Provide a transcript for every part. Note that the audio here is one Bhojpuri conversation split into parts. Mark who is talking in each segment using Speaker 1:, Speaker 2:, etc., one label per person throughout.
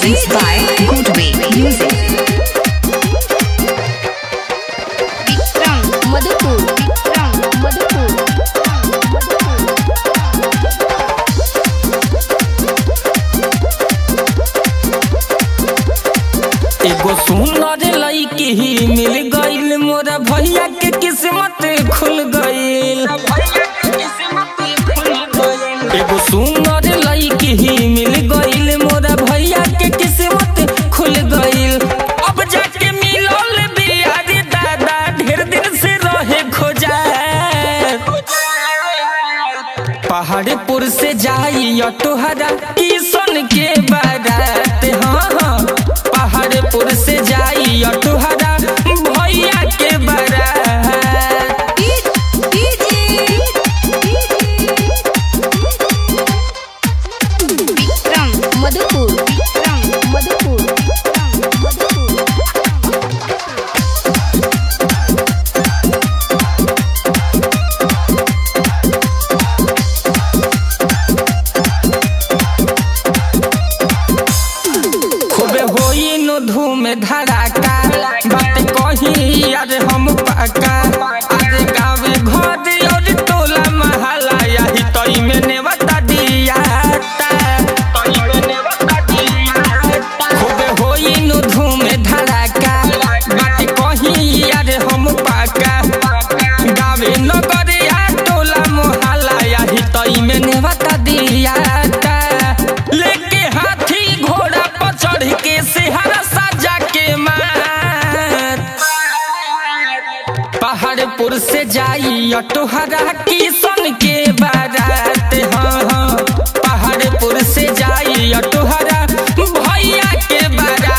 Speaker 1: presents by Goodway Music.
Speaker 2: Vikram Madhupur
Speaker 3: एगो सुनर लईकी ही मिल गईल, मोरा भैया के किस्मत खुल गईल। एगो सुनर लईकी ही मिल गईल, मोरा भैया के किस्मत खुल गईल। अब जाके मिलल बिया रे दादा, ढेर दिन से रहे खोजा। पहाड़पुर से जाई ऑटोहरा किशन के बारात। हाँ हाँ, पहाड़पुर से जाई ऑटोहरा भैया के बारात।
Speaker 2: विक्रम मधुपुर
Speaker 3: खूबे होई नो धूम धड़ाका, बात कही यार हम पाका। अरे गावे घर और टोला महला, यही तई में नेवता दियाता। खूबे होई नो धूम धड़ाका, बात कही यार हम पाका। गावे नगर या टोला मोहल्ला, यही तई में नेवता दियाता। लेके हाथी घोड़ा पर चढ़ के सेहरा साजा के मार। पहाड़पुर से जाई ऑटोहरा किशन के बारात। हाँ हाँ, पहाड़पुर से जाई ऑटोहरा भैया के बारात।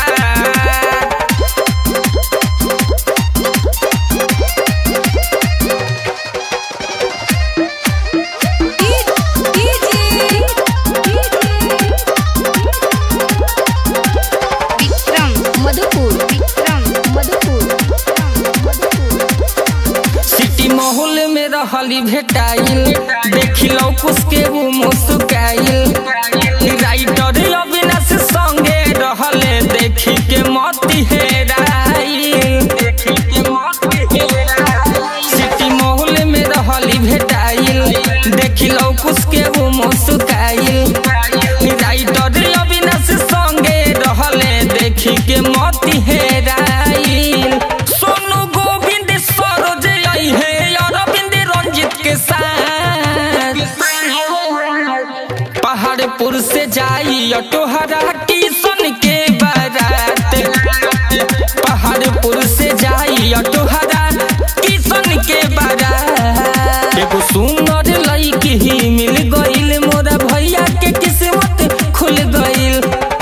Speaker 2: विक्रम मधुपुर
Speaker 3: सिटी माहौल में रहली भेटाइल, देखिलो कुसके वो मुस्काइल। राइटर अविनाश संगे रहले, देखी के मोती हेराइल। सिटी माहौल में रहली भेटाइल, देखिलो कुसके वो मुस्काइल। राइटर अविनाश संगे रहले, देखी के मोती हेराइल। सोनू गोविंद सरोज आई है अरविंद रंजित के साथ। पहाड़पुर से जाई ऑटोहरा किशन के बारात। पहाड़पुर से जाई ऑटोहरा किशन के बारात। एगो सुनर लईकी ही मिल गईल, मोरा भैया के किस्मत खुल गईल।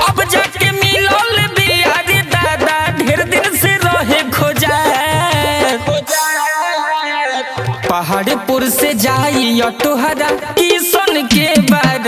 Speaker 3: अब जाके मिलल बिया रे दादा, ढेर दिन से रहे खोजा। पहाड़पुर से जाई ऑटोहरा किशन के बारात।